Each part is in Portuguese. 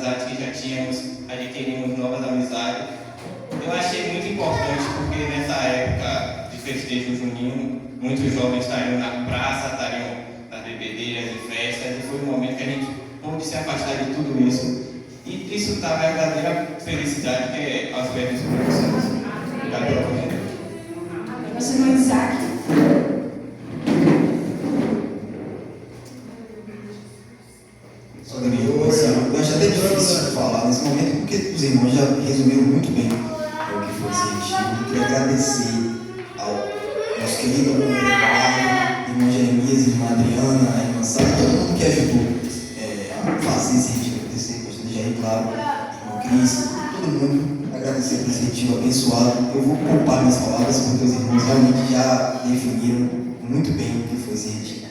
amizades que já tínhamos, adquirimos novas amizades. Eu achei muito importante porque nessa época de festejo junino, muitos jovens estariam na praça, estariam nas bebedeiras e festas, e foi um momento que a gente pôde se afastar de tudo isso e desfrutar a verdadeira felicidade que é aos pés dos professores. Obrigado pela oportunidade. Nosso irmão Isaac. Eu acho até difícil falar nesse momento, porque os irmãos já resumiram muito bem o que foi esse retiro. Eu queria agradecer ao nosso querido irmão Jeremias, irmã Adriana, a irmã Sara, todo mundo que ajudou a fazer esse retiro acontecer, pastor Jair, claro, irmão Cris, todo mundo. Agradecer por esse retiro abençoado. Eu vou poupar minhas palavras, porque os irmãos realmente já definiram muito bem o que foi esse retiro.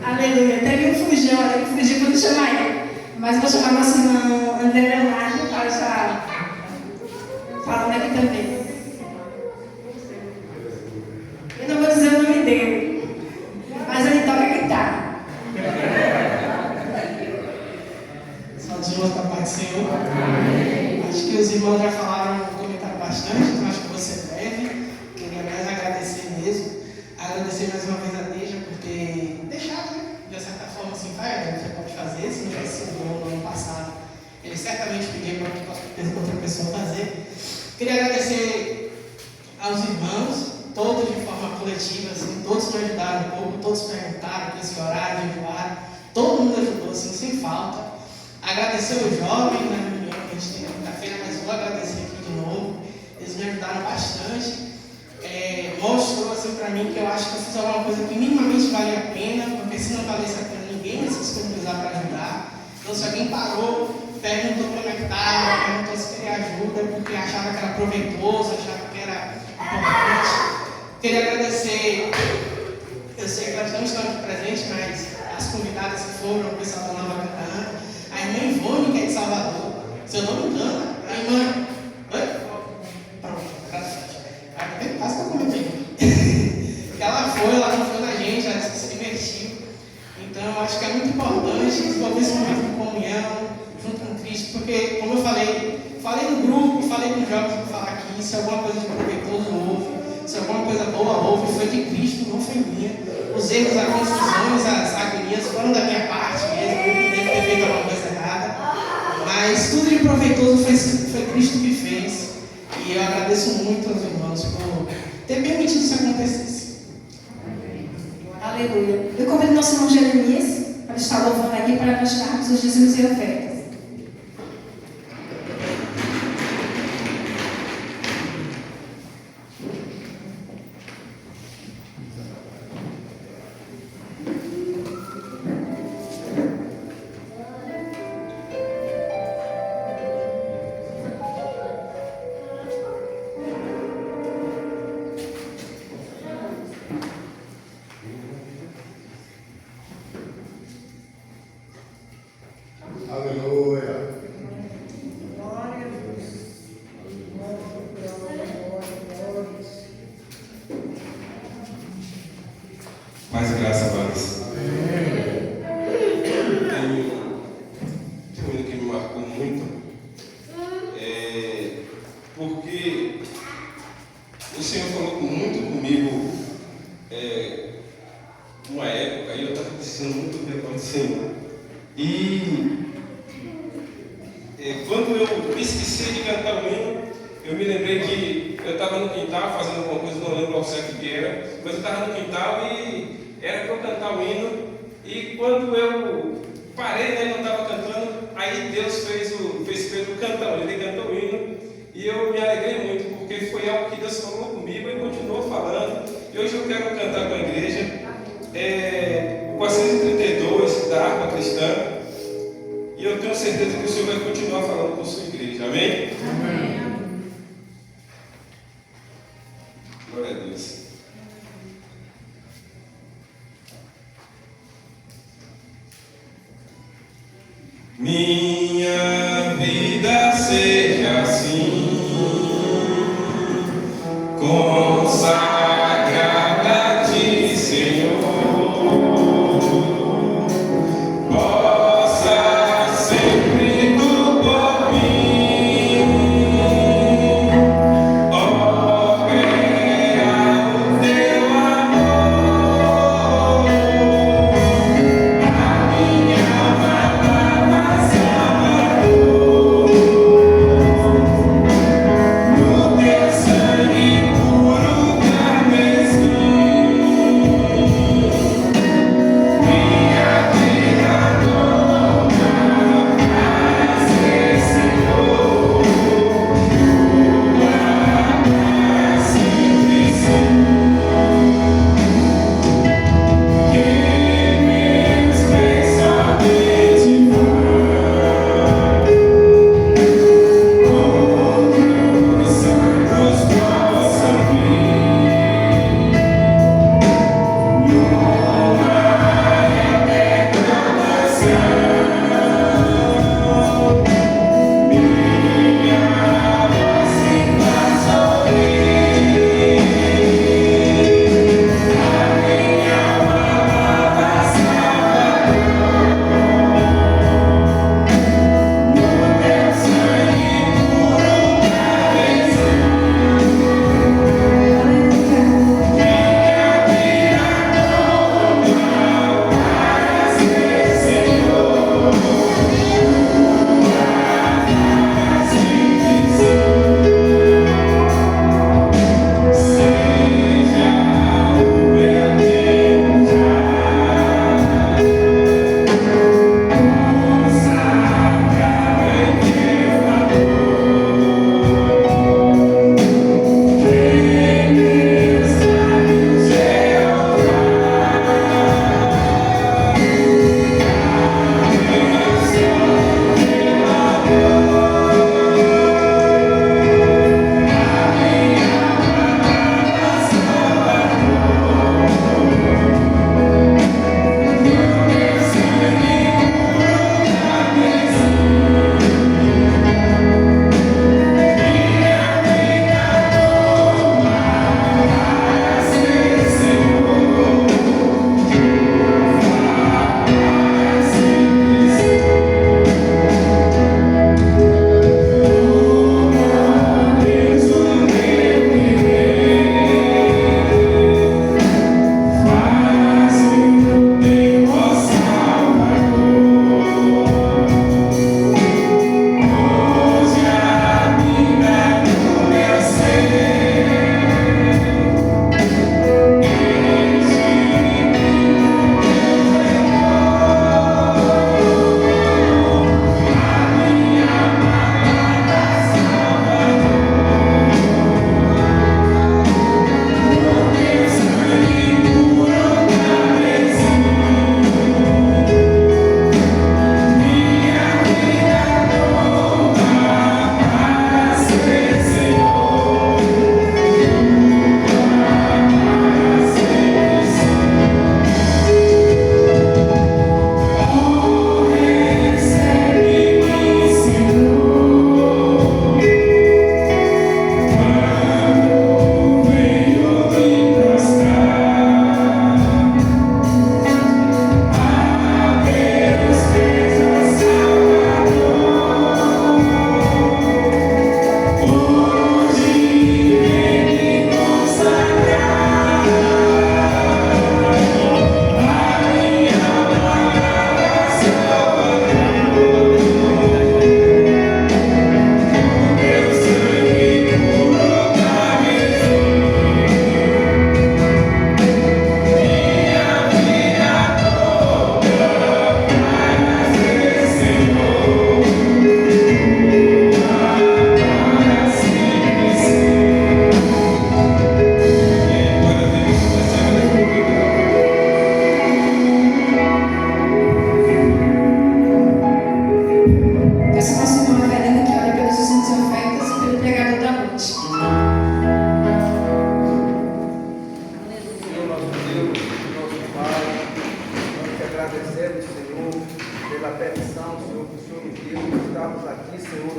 Aleluia. Teve um fujão, eu fugi quando chamar ele. Mas vou chamar nosso irmão André Leonardo para estar falando aqui também. Eu não vou dizer o nome dele, mas ele toca guitarra. Saudinho da paz do Senhor. Acho que os irmãos já falaram, comentaram bastante, então acho que vou ser breve. Queria mais agradecer mesmo. Agradecer mais uma vez a Deja por ter deixado, né? De certa forma, assim, você pode fazer, se não tivesse sido bom no ano passado. Ele certamente pediu para outra pessoa fazer. Queria agradecer aos irmãos, todos de forma coletiva, assim, todos me ajudaram um pouco, todos perguntaram com esse horário, enjoaram, todo mundo ajudou, assim, sem falta. Agradecer os jovens na reunião que a gente tem na quinta-feira, mas vou agradecer aqui de novo. Eles me ajudaram bastante. Mostrou assim para mim que eu acho que eu fiz alguma coisa que minimamente vale a pena, porque se não valesse a pena, ninguém ia se disponibilizar para ajudar. Então, se alguém parou, perguntou como é que estava, perguntou se queria ajuda, porque achava que era proveitoso, achava que era importante. Queria agradecer, eu sei que elas não estão aqui presentes, mas as convidadas que foram, o pessoal da Nova Canaã, a irmã Ivone, que é de Salvador, se eu não me engano, a irmã. Oi? Quase que eu comentei. Ela não foi na gente, ela se divertiu. Então, eu acho que é muito importante desenvolver esse momento de comunhão junto com Cristo, porque, como eu falei no grupo, falei com os jovens que vou falar aqui, se alguma coisa de proveitoso houve, se alguma coisa boa houve, foi de Cristo, não foi minha. Os erros, as confusões, as agonias foram da minha parte mesmo, eu devo ter feito alguma coisa errada. Mas tudo de proveitoso foi Cristo que fez. E eu agradeço muito aos irmãos por ter permitido isso acontecesse. Aleluia. Eu convido nosso irmão Jeremias para estar louvando aqui para nós darmos os dízimos e ofertas. Mais graça, amados. Tem um que me marcou muito, porque o Senhor falou muito comigo uma época, e eu estava precisando muito ver com o Senhor. E quando eu esqueci de cantar o hino, eu me lembrei que eu estava no quintal fazendo alguma coisa, não lembro ao certo o que era, mas eu estava no quintal e era para eu cantar o hino. E quando eu parei, né, não estava cantando, aí Deus fez Pedro cantar, ele cantou o hino. E eu me alegrei muito, porque foi algo que Deus falou comigo e continuou falando. E hoje eu quero cantar com a igreja o 432 da harpa cristã. E eu tenho certeza que o Senhor vai continuar falando com a sua igreja. Amém? Amém. Glória a Deus. Minha vida seja assim, consagrada a ti, Senhor, possa ser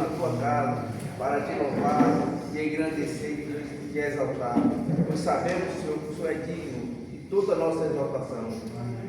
na tua casa para te louvar, te engrandecer e te exaltar. Nós sabemos, Senhor, que o Senhor é digno de toda a nossa exaltação.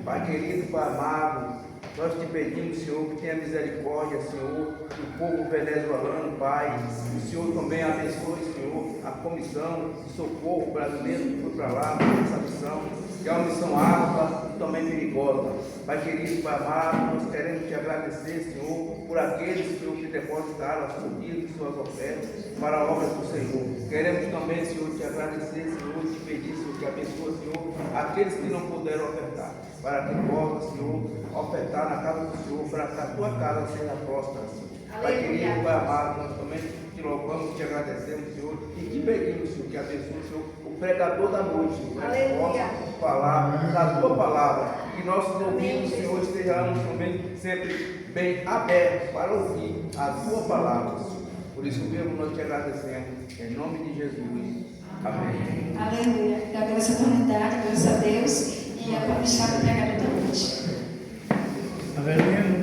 Pai querido, Pai amado, nós te pedimos, Senhor, que tenha misericórdia, Senhor, do povo venezuelano, Pai. O Senhor também abençoe, Senhor, a comissão de socorro brasileiro que foi para lá, essa missão, que é uma missão árdua e também perigosa. Pai querido, Pai amado, nós queremos te agradecer, Senhor, por aqueles, Senhor, que depositaram as suas vidas, suas ofertas para a obra do Senhor. Queremos também, Senhor, te agradecer, Senhor, te pedir, Senhor, que abençoe, Senhor, aqueles que não puderam ofertar, para que possa, Senhor, ofertar na casa do Senhor, para que a tua casa seja próspera, Senhor. Pai querido, Pai amado, nós também te louvamos, te agradecemos, Senhor, e te pedimos, Senhor, que abençoe, Senhor, o pregador da noite, para que possa falar da tua palavra, que nossos ouvidos, Senhor, estejam também sempre bem abertos para ouvir a tua palavra, Senhor. Por isso mesmo nós te agradecemos, em nome de Jesus. Amém. Aleluia. Eu agradeço a oportunidade, agradeço a Deus e a palavra pregada da noite. Aleluia.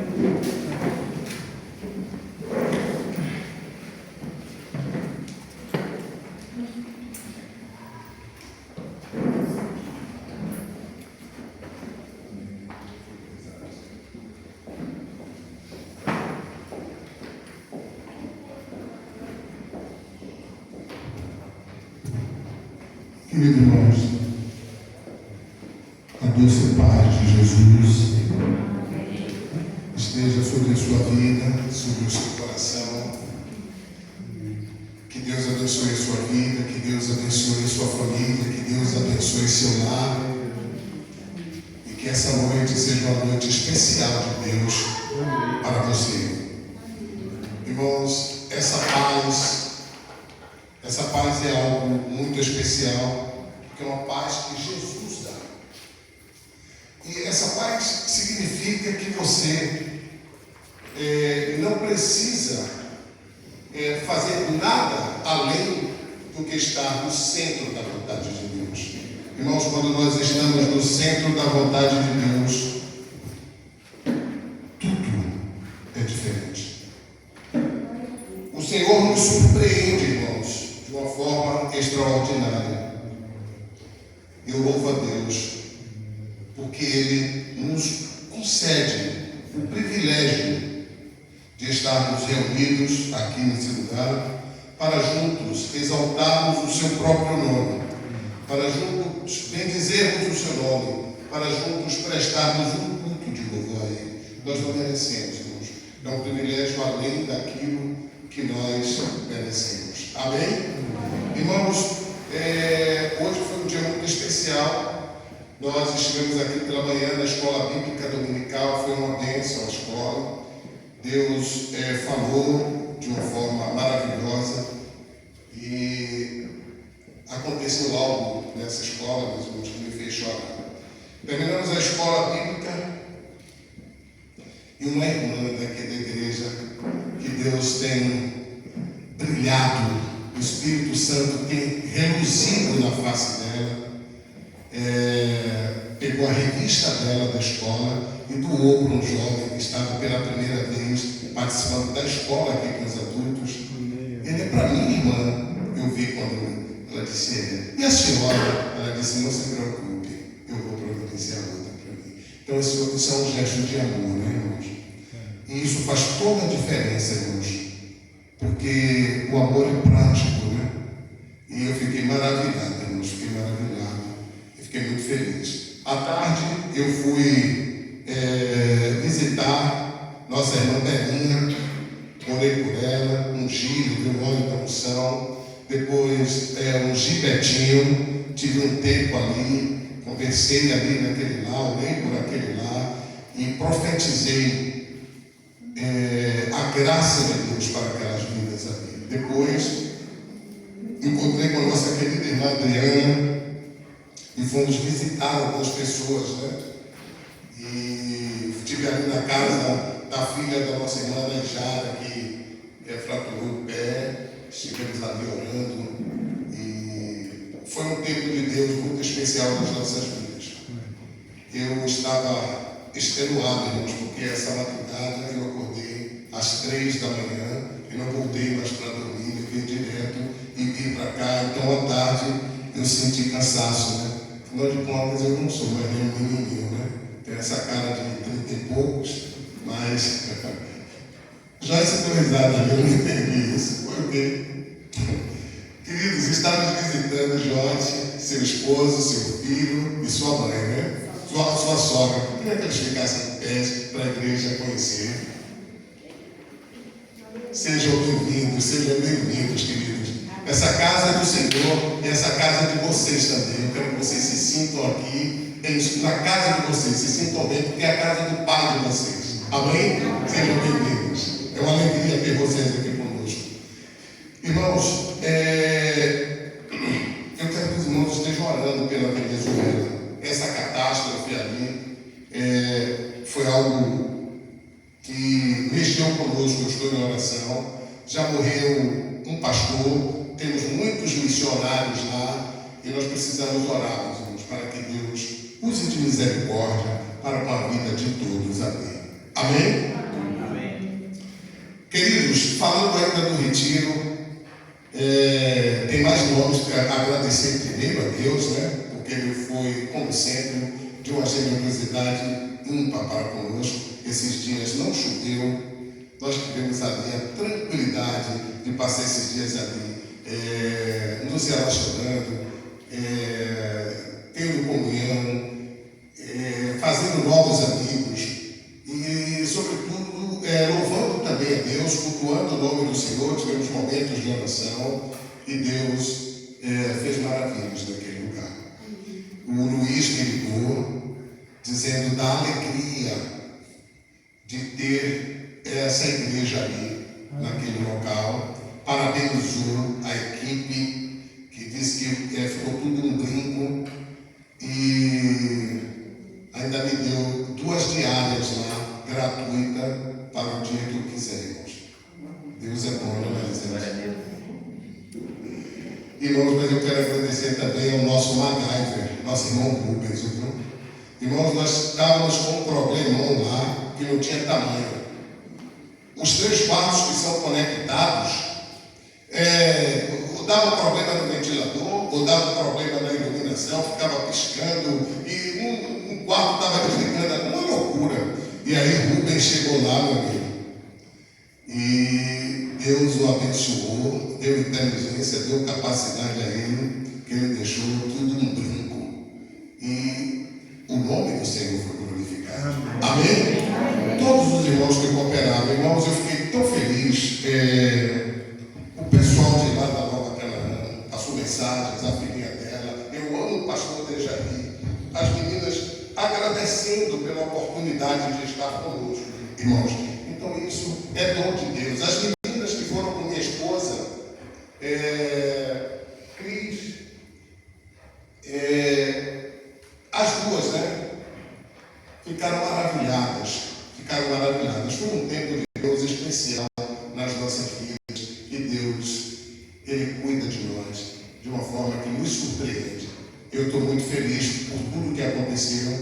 Queridos irmãos, a doce paz de Jesus esteja sobre a sua vida, sobre o seu coração. Que Deus abençoe a sua vida, que Deus abençoe a sua família, que Deus abençoe seu lar. E que essa noite seja uma noite especial de Deus para você. Irmãos, essa paz é algo muito especial, porque é uma paz que Jesus dá. E essa paz significa que você não precisa fazer nada além do que está no centro da vontade de Deus. Irmãos, quando nós estamos no centro da vontade de Deus, tudo é diferente. O Senhor nos surpreende, irmãos, de uma forma extraordinária. Eu louvo a Deus, porque Ele nos concede o privilégio de estarmos reunidos aqui nesse lugar para juntos exaltarmos o Seu próprio nome, para juntos bendizermos o Seu nome, para juntos prestarmos um culto de louvor a Ele. Nós não merecemos, irmãos. É um privilégio além daquilo que nós merecemos. Amém? Irmãos, hoje foi um dia muito especial. Nós estivemos aqui pela manhã na escola bíblica dominical, foi uma bênção a escola. Deus falou de uma forma maravilhosa e aconteceu algo nessa escola, meus irmãos, que me fez chorar. Terminamos a escola bíblica e uma irmã daqui da igreja, que Deus tem brilhado, o Espírito Santo tem reluzido na face dela, pegou a revista dela da escola e doou para um jovem que estava pela primeira vez participando da escola aqui com os adultos. Ele é para mim, irmã, eu vi quando ela disse, e a senhora? Ela disse, não se preocupe, eu vou providenciar outra para mim. Então isso é um gesto de amor, né, irmãos? E isso faz toda a diferença, irmãos, porque o amor é prático, né? E eu fiquei maravilhado, irmãos, fiquei maravilhado, eu fiquei muito feliz. À tarde eu fui visitar nossa irmã Belinha, orei por ela, ungi, dei um óleo da unção, depois ungi Betinho, tive um tempo ali, conversei ali naquele lá, orei por aquele lá e profetizei a graça de Deus para aquelas vidas ali. Depois encontrei com a nossa querida irmã Adriana e fomos visitar algumas pessoas, né? E estive ali na casa da filha da nossa irmã Jara, que fraturou o pé, estivemos ali orando e foi um tempo de Deus muito especial nas nossas vidas. Eu estava extenuado, irmãos, porque essa madrugada eu acordei às 3 da manhã, e não voltei mais para dormir, eu vim direto e vim para cá. Então, à tarde, eu senti cansaço, né? Afinal de contas, eu não sou mais nenhum menininho, né? Tenho essa cara de 30 e poucos, mas... Joyce deu risada, eu não entendi isso. Foi o quê? Queridos, estamos visitando Joyce, seu esposo, seu filho e sua mãe, né? Sua sogra. Eu queria que eles ficassem em pé para a igreja conhecer. Sejam bem-vindos, queridos. Essa casa é do Senhor e essa casa é de vocês também. Eu quero que vocês se sintam aqui, na casa de vocês, se sintam bem, porque é a casa do Pai de vocês. Amém? Sejam bem-vindos. É uma alegria ter vocês aqui conosco. Irmãos, eu quero que os irmãos estejam orando pela Venezuela. Essa catástrofe ali foi algo que mexeu conosco. Eu estou em oração. Já morreu um pastor, temos muitos missionários lá e nós precisamos orar, meus irmãos, para que Deus use de misericórdia para com a vida de todos. Amém. Amém? Amém. Queridos, falando ainda do retiro, tem mais nomes para agradecer primeiro a Deus, né? Porque Ele foi, como sempre, de uma generosidade ímpar para conosco. Esses dias não choveu, nós tivemos ali a tranquilidade de passar esses dias ali, nos relacionando, tendo comunhão, fazendo novos amigos e, sobretudo, louvando também a Deus, cultuando o nome do Senhor. Tivemos momentos de oração e Deus fez maravilhas naquele lugar. O Luiz me ligou dizendo da alegria de ter essa igreja ali, naquele local. Parabenizou a equipe, que disse que ficou tudo um brinco, e ainda me deu 2 diárias lá, gratuita, para o dia que eu quiser, irmãos. Deus é bom, não é? Irmãos, mas eu quero agradecer também ao nosso MacGyver, nosso irmão Rubens, viu? Irmãos, nós estávamos com um problemão lá que não tinha tamanho. Os 3 quartos que são conectados, ou dava problema no ventilador, ou dava problema na iluminação, ficava piscando, e um quarto estava desligando, uma loucura. E aí Rubens chegou lá, meu amigo, e Deus o abençoou, deu inteligência, deu capacidade a ele, que ele deixou tudo um brinco. E o nome do Senhor foi glorificado. Amém? Todos os irmãos que cooperaram, irmãos, eu fiquei tão feliz. O pessoal de lá da Nova Canaã passou mensagens, a filhinha dela. Eu amo o pastor Dejaí. As meninas agradecendo pela oportunidade de estar conosco, irmãos. Então isso é dom de Deus. As meninas que foram com minha esposa, Cris, as duas, né? Ficaram maravilhadas. Foi um tempo de Deus especial nas nossas vidas. E Deus, Ele cuida de nós de uma forma que nos surpreende. Eu estou muito feliz por tudo que aconteceu.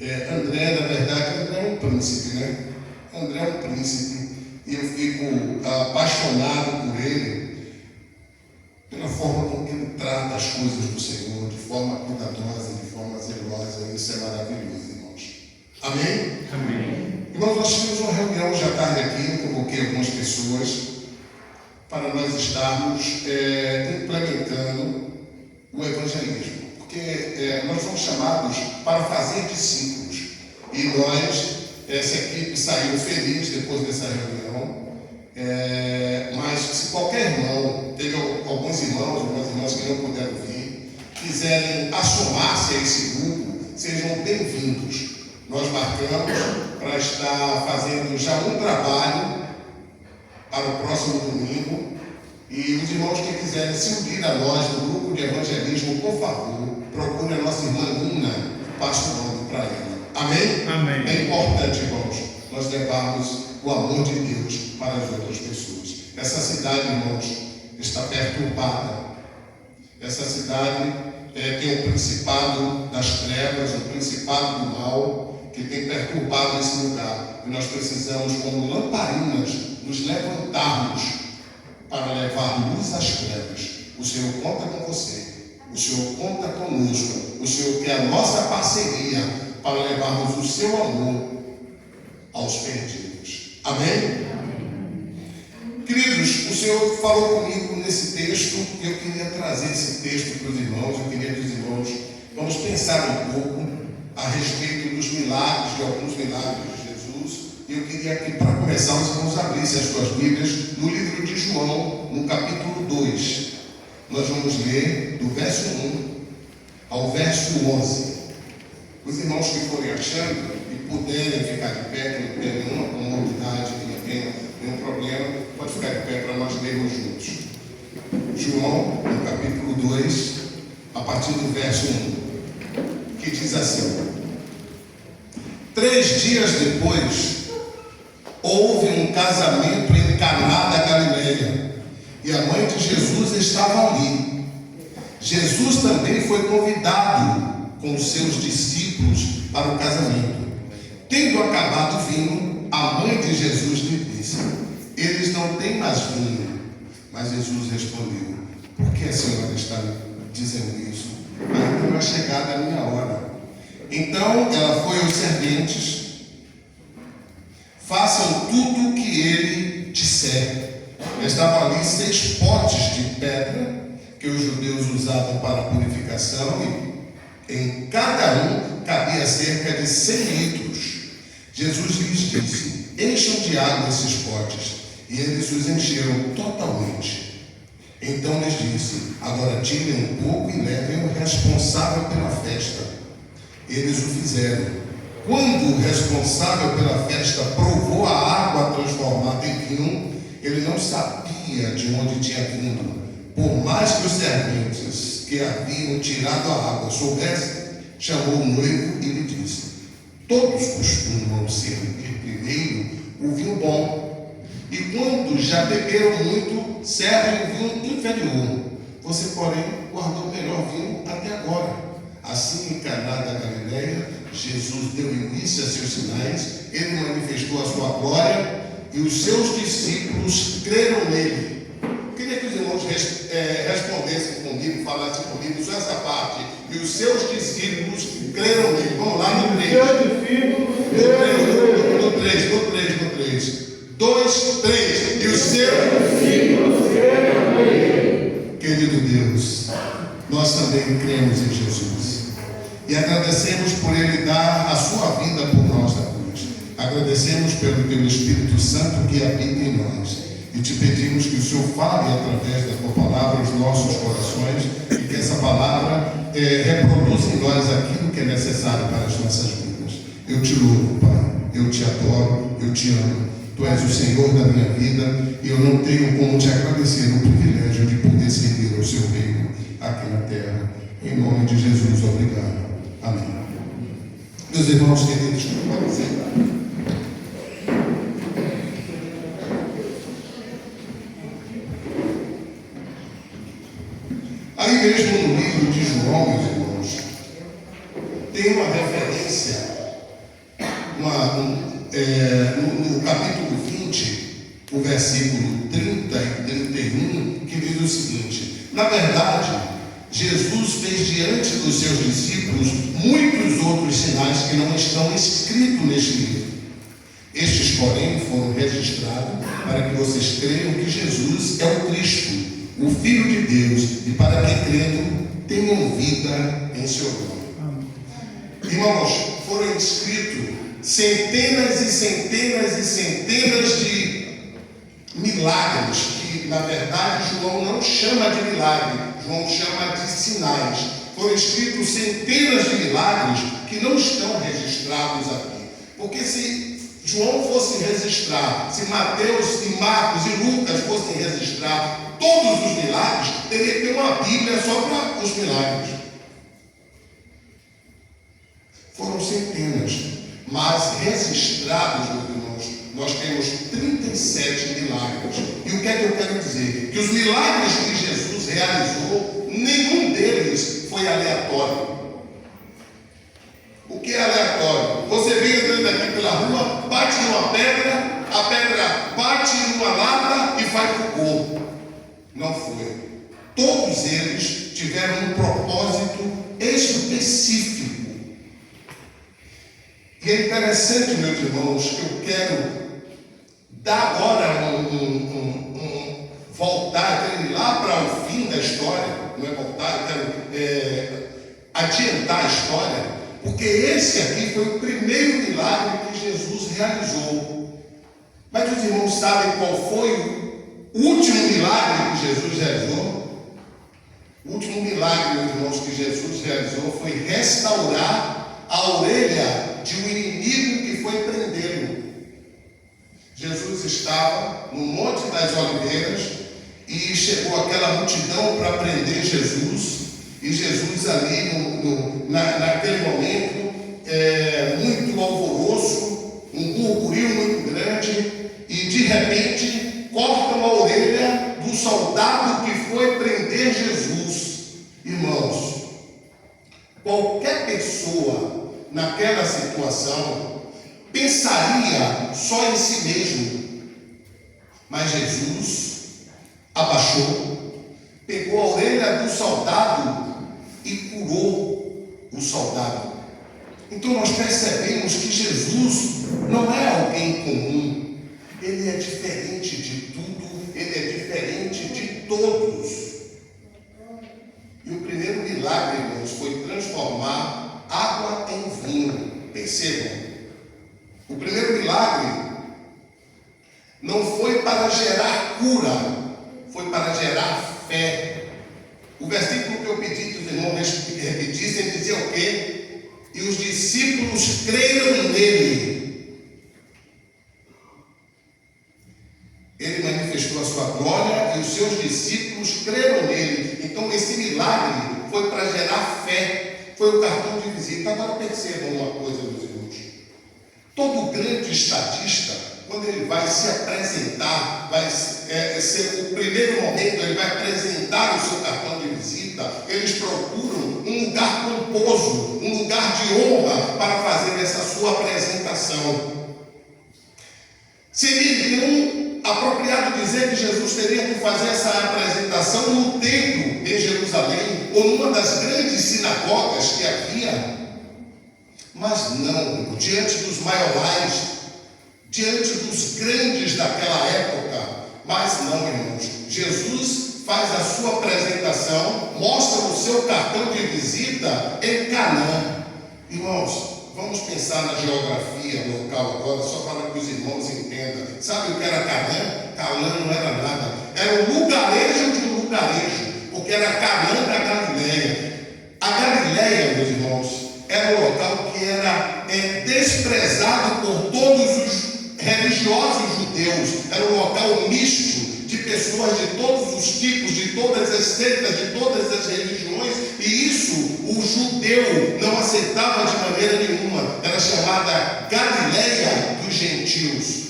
André, na verdade, André é um príncipe, né? André é um príncipe. E eu fico apaixonado por ele, pela forma como ele trata as coisas do Senhor, de forma cuidadosa, de forma zelosa. Isso é maravilhoso, irmãos. Amém? Amém. Irmãos, nós tivemos uma reunião hoje à tarde aqui, eu convoquei algumas pessoas para nós estarmos implementando o evangelismo. Porque nós fomos chamados para fazer discípulos. E nós, essa equipe saiu feliz depois dessa reunião. Mas se qualquer irmão, teve alguns irmãos, algumas irmãs que não puderam vir, quiserem assomar-se a esse grupo, sejam bem-vindos. Nós marcamos para estar fazendo já um trabalho para o próximo domingo. E os irmãos que quiserem se unir a nós no grupo de evangelismo, por favor, procure a nossa irmã Luna, passe o nome para ela. Amém? Amém? É importante, irmãos, nós levarmos o amor de Deus para as outras pessoas. Essa cidade, irmãos, está perturbada. Essa cidade tem o principado das trevas, o principado do mal, que tem perturbado esse lugar. E nós precisamos, como lamparinas, nos levantarmos levar luz às trevas. O Senhor conta com você. O Senhor conta conosco. O Senhor quer a nossa parceria para levarmos o seu amor aos perdidos. Amém? Queridos, o Senhor falou comigo nesse texto e eu queria trazer esse texto para os irmãos. Eu queria que os irmãos vamos pensar um pouco a respeito dos milagres, de alguns milagres de Jesus. Eu queria que, para começar, os irmãos abrissem as suas Bíblias no livro de João, no capítulo 2. Nós vamos ler do verso 1 ao verso 11. Os irmãos que forem achando e puderem ficar de pé, que não tem nenhuma comodidade, que não tem nenhum problema, pode ficar de pé para nós lermos juntos. João, no capítulo 2, a partir do verso 1, que diz assim: 3 dias depois, houve um casamento em Caná da Galileia, e a mãe de Jesus estava ali. Jesus também foi convidado com os seus discípulos para o casamento. Tendo acabado o vinho, a mãe de Jesus lhe disse: eles não têm mais vinho. Mas Jesus respondeu: por que a senhora está dizendo isso? Ainda não é chegada a minha hora. Então ela foi aos serventes: façam tudo o que ele disser. Estavam ali 6 potes de pedra que os judeus usavam para a purificação, e em cada um cabia cerca de 100 litros. Jesus lhes disse: encham de água esses potes. E eles os encheram totalmente. Então lhes disse: agora tirem um pouco e levem o responsável pela festa. Eles o fizeram. Quando o responsável pela festa provou a água transformada em vinho, ele não sabia de onde tinha vindo. Por mais que os serventes que haviam tirado a água soubessem, chamou o noivo e lhe disse: todos costumam servir primeiro o vinho bom, e quando já beberam muito, servem o vinho inferior. Você, porém, guardou o melhor vinho até agora. Assim, em Caná da Galileia, Jesus deu início a seus sinais, ele manifestou a sua glória, e os seus discípulos creram nele. Eu queria que os irmãos respondessem comigo, falassem comigo só essa parte. E os seus discípulos creram nele. Vamos lá no 3. No 3. 2, 3. E os seus discípulos creram nele. Querido Deus, nós também cremos em Jesus. E agradecemos por ele dar a sua vida por nós na cruz. Agradecemos pelo teu Espírito Santo que habita em nós. E te pedimos que o Senhor fale através da tua palavra aos nossos corações, e que essa palavra reproduza em nós aquilo que é necessário para as nossas vidas. Eu te louvo, Pai. Eu te adoro. Eu te amo. Tu és o Senhor da minha vida, e eu não tenho como te agradecer o privilégio de poder servir ao seu reino aqui na terra. Em nome de Jesus, obrigado. Amém. Meus irmãos queridos, podem sentar. Aí mesmo no livro de João, meus irmãos, tem uma referência, no capítulo 20, o versículo 30 e 31, que diz o seguinte: na verdade, Jesus fez diante dos seus discípulos muitos outros sinais que não estão escritos neste livro. Estes, porém, foram registrados para que vocês creiam que Jesus é o Cristo, o Filho de Deus, e para que crendo tenham vida em seu nome. Irmãos, foram escritos centenas e centenas e centenas de milagres, que na verdade João não chama de milagre, João chama de sinais. Foram escritos centenas de milagres que não estão registrados aqui. Porque se João fosse registrar, se Mateus e Marcos e Lucas fossem registrar todos os milagres, teria que ter uma Bíblia só para os milagres. Foram centenas, mas registrados, meus irmãos, nós temos 37 milagres. E o que é que eu quero dizer? Que os milagres que Jesus realizou, nenhum deles foi aleatório. O que é aleatório? Você vem andando aqui pela rua, bate numa pedra, a pedra bate numa lata e faz cocô. Não foi. Todos eles tiveram um propósito específico. E é interessante, meus irmãos, que eu quero dar agora voltar, quero ir lá para o fim da história, não é voltar, eu quero adiantar a história, porque esse aqui foi o primeiro milagre que Jesus realizou. Mas os irmãos sabem qual foi o último milagre que Jesus realizou? O último milagre, meus irmãos, que Jesus realizou foi restaurar a orelha de um inimigo que foi prendê-lo. Jesus estava no Monte das Oliveiras e chegou aquela multidão para prender Jesus. E Jesus ali, naquele momento, muito alvoroço, um burburinho muito grande, e de repente cortam a orelha do soldado que foi prender Jesus. Irmãos, qualquer pessoa naquela situação pensaria só em si mesmo, mas Jesus abaixou, pegou a orelha do soldado e curou o soldado. Então nós percebemos que Jesus não é alguém comum, ele é diferente de tudo, ele é diferente de todos. E o primeiro milagre, irmãos, foi transformar água em vinho. Percebam, o primeiro milagre não foi para gerar cura, foi para gerar fé. O versículo que eu pedi que os irmãos repetissem dizia o quê? E os discípulos creram nele. Ele manifestou a sua glória e os seus discípulos creram nele. Então esse milagre foi para gerar fé, foi o cartão de visita. Agora percebam uma coisa, meus irmãos. Todo grande estadista, quando ele vai se apresentar, vai ser o primeiro momento, ele vai apresentar o seu cartão de visita, eles procuram um lugar pomposo, um lugar de honra para fazer essa sua apresentação. Seria apropriado dizer que Jesus teria que fazer essa apresentação no templo em Jerusalém, ou numa das grandes sinagogas que havia. Mas não, diante dos maiorais, diante dos grandes daquela época. Mas não, irmãos, Jesus faz a sua apresentação, mostra o seu cartão de visita em Canaã. Irmãos, vamos pensar na geografia local agora, só para que os irmãos entendam. Sabe o que era Canaã? Canaã não era nada. Era um lugarejo de um lugarejo, porque era Canaã da Galileia. A Galileia, meus irmãos, era um local que era desprezado por todos os religiosos judeus. Era um local misto de pessoas de todos os tipos, de todas as seitas, de todas as religiões, e isso o judeu não aceitava de maneira nenhuma. Era chamada Galileia dos gentios.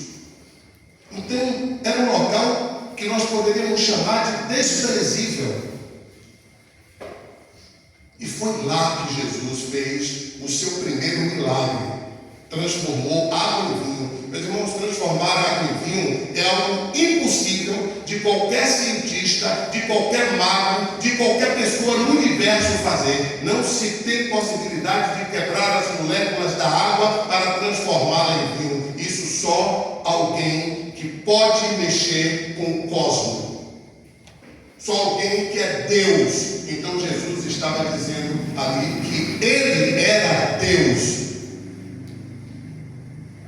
Então era um local que nós poderíamos chamar de desprezível. E foi lá que Jesus fez o seu primeiro milagre. Transformou água em vinho. Meus irmãos, transformar água em vinho é algo impossível de qualquer cientista, de qualquer mago, de qualquer pessoa no universo fazer. Não se tem possibilidade de quebrar as moléculas da água para transformá-la em vinho. Isso só alguém que pode mexer com o cosmos. Só alguém que é Deus. Então Jesus estava dizendo ali que Ele era Deus.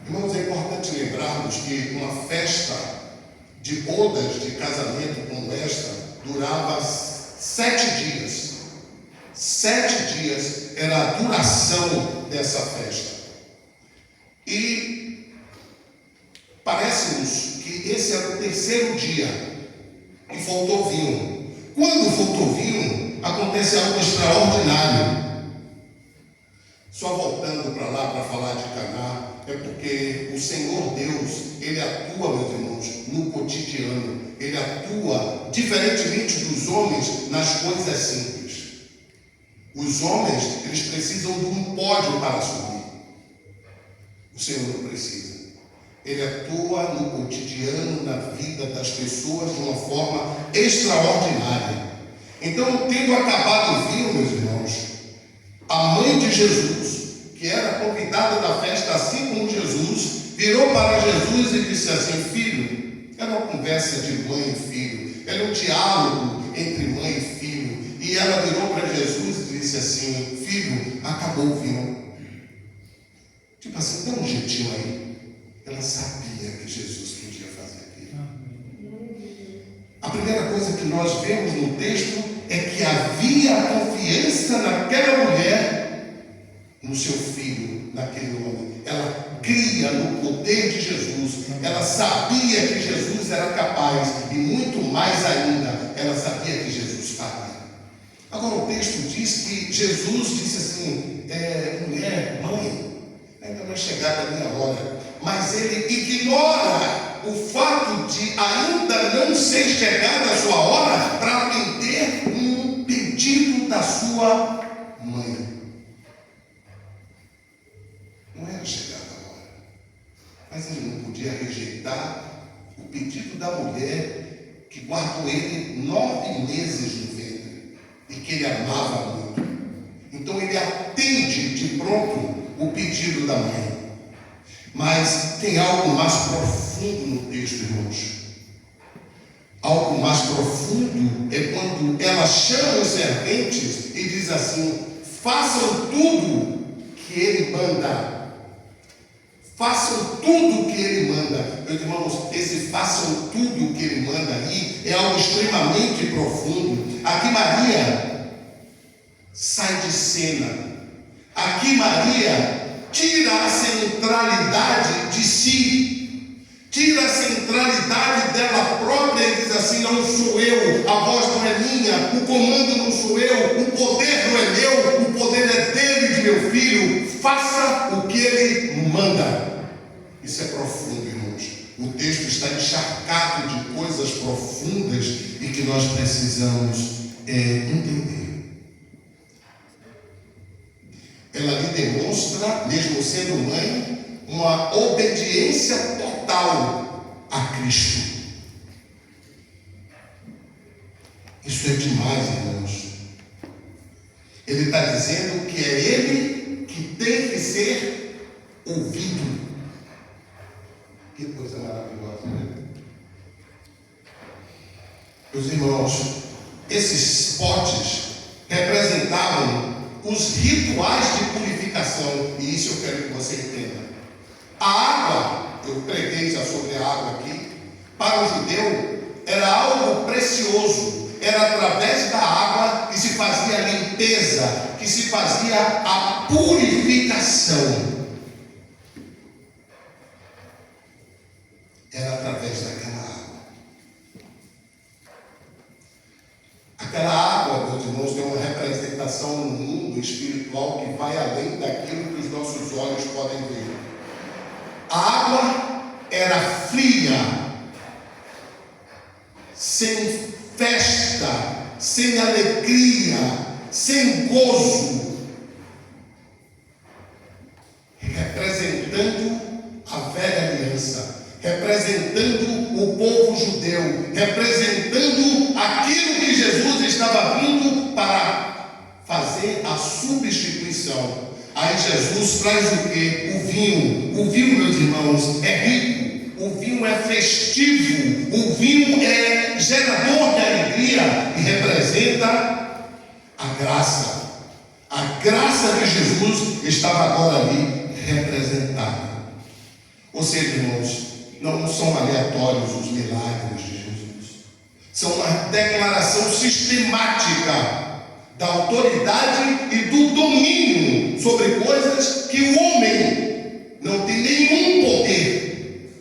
Irmãos, é importante lembrarmos que uma festa de bodas, de casamento como esta, durava 7 dias. 7 dias era a duração dessa festa. E parece-nos que esse era o 3º dia. E faltou vinho. Quando faltou vinho, acontece algo extraordinário. Só voltando para lá para falar de Caná, é porque o Senhor Deus, Ele atua, meus irmãos, no cotidiano. Ele atua, diferentemente dos homens, nas coisas simples. Os homens, eles precisam de um pódio para subir. O Senhor não precisa. Ele atua no cotidiano, na vida das pessoas de uma forma extraordinária. Então, tendo acabado o vinho, meus irmãos, a mãe de Jesus, que era convidada da festa assim como Jesus, virou para Jesus e disse assim: filho, é uma conversa de mãe e filho, é um diálogo entre mãe e filho. E ela virou para Jesus e disse assim: filho, acabou o vinho. Tipo assim, dá um jeitinho aí. Ela sabia que Jesus podia fazer aquilo. A primeira coisa que nós vemos no texto é que havia confiança naquela mulher, no seu filho, naquele homem. Ela cria no poder de Jesus. Ela sabia que Jesus era capaz, e muito mais ainda, ela sabia que Jesus faria. Agora o texto diz que Jesus disse assim: mulher, mãe, ainda não é chegada a minha hora. Mas ele ignora o fato de ainda não ser chegada a sua hora para atender um pedido da sua mãe. Não era chegada a hora, mas ele não podia rejeitar o pedido da mulher que guardou ele 9 meses no ventre e que ele amava muito. Então ele atende de pronto o pedido da mãe. Mas tem algo mais profundo no texto, irmãos. Algo mais profundo é quando ela chama os serventes e diz assim: façam tudo que ele manda. Façam tudo que ele manda. Meus irmãos, esse façam tudo que ele manda aí é algo extremamente profundo. Aqui Maria sai de cena. Aqui Maria tira a centralidade de si, tira a centralidade dela própria e diz assim: não sou eu, a voz não é minha, o comando não sou eu, o poder não é meu, o poder é dele, de meu filho, faça o que ele manda. Isso é profundo, irmãos. O texto está encharcado de coisas profundas e que nós precisamos entender. Ela lhe demonstra, mesmo sendo mãe, uma obediência total a Cristo. Isso é demais, irmãos. Ele está dizendo que é ele que tem que ser ouvido. Que coisa maravilhosa, né? Meus irmãos, esses potes representavam os rituais de purificação, e isso eu quero que você entenda. A água, eu preguei já sobre a água aqui, para o judeu era algo precioso. Era através da água que se fazia a limpeza, que se fazia a purificação. Era através daquela água. Aquela água, meus irmãos, tem uma representação no mundo espiritual que vai além daquilo que os nossos olhos podem ver. A água era fria, sem festa, sem alegria, sem gozo, representando a velha aliança, representando o povo judeu, representando aquilo que Jesus estava vindo para fazer a substituição. Aí Jesus traz o quê? O vinho. O vinho, meus irmãos, é rico. O vinho é festivo. O vinho é gerador de alegria e representa a graça. A graça de Jesus estava agora ali representada. Ou seja, irmãos, não são aleatórios os milagres de Jesus. São uma declaração sistemática da autoridade e do domínio sobre coisas que o homem não tem nenhum poder.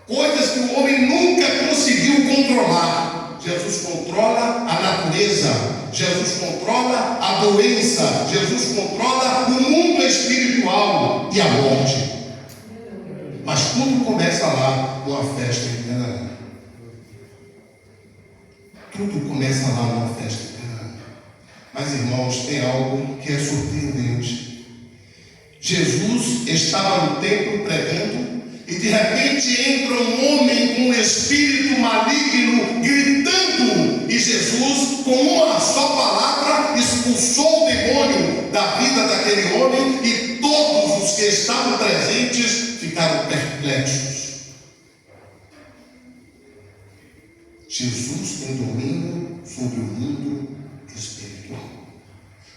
Coisas que o homem nunca conseguiu controlar. Jesus controla a natureza. Jesus controla a doença. Jesus controla o mundo espiritual e a morte. Mas tudo começa lá numa festa em Canaã. Tudo começa lá numa festa em Canaã. Mas, irmãos, tem algo que é surpreendente. Jesus estava no templo pregando E de repente entra um homem com um espírito maligno gritando, e Jesus, com uma só palavra, expulsou o demônio da vida daquele homem, e todos os que estavam presentes ficaram perplexos. Jesus tem domínio sobre o mundo espiritual.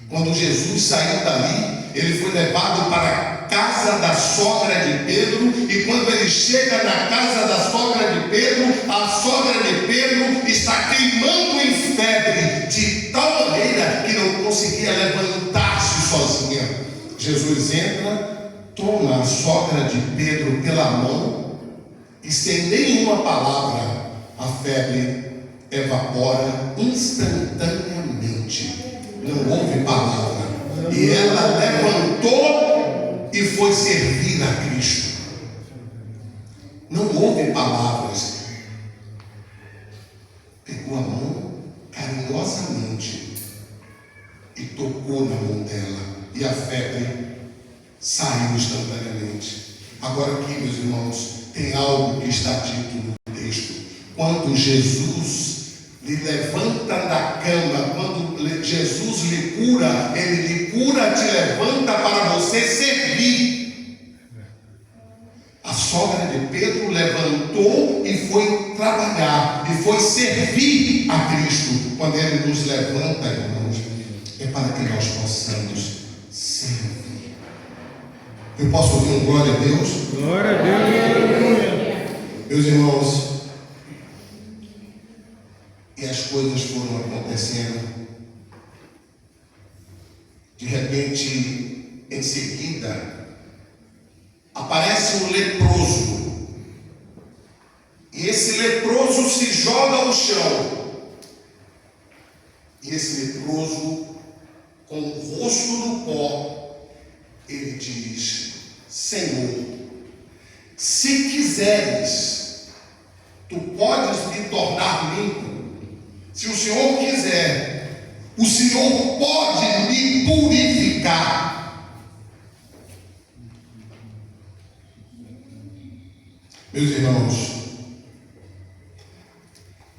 Quando Jesus saiu dali, ele foi levado para a casa da sogra de Pedro, e quando ele chega na casa da sogra de Pedro, a sogra de Pedro está queimando em febre, de tal maneira que não conseguia levantar-se sozinha. Jesus entra, toma a sogra de Pedro pela mão, e sem nenhuma palavra, a febre evapora instantaneamente. Não houve palavra. E ela levantou e foi servir a Cristo. Não houve palavras. Pegou a mão carinhosamente e tocou na mão dela. E a febre saiu instantaneamente. Agora aqui, meus irmãos, tem algo que está dito no texto. Quando Jesus lhe levanta da cama, quando Jesus lhe cura, ele lhe cura, te levanta para você servir. A sogra de Pedro levantou e foi trabalhar, e foi servir a Cristo. Quando ele nos levanta, irmãos, é para que nós possamos servir. Eu posso ouvir um glória a Deus? Glória a Deus. Meus irmãos, e as coisas foram acontecendo. De repente, em seguida, aparece um leproso. E esse leproso se joga ao chão. E esse leproso, com o rosto no pó, ele diz: Senhor, se quiseres, tu podes me tornar limpo. Se o Senhor quiser, o Senhor pode me purificar. Meus irmãos,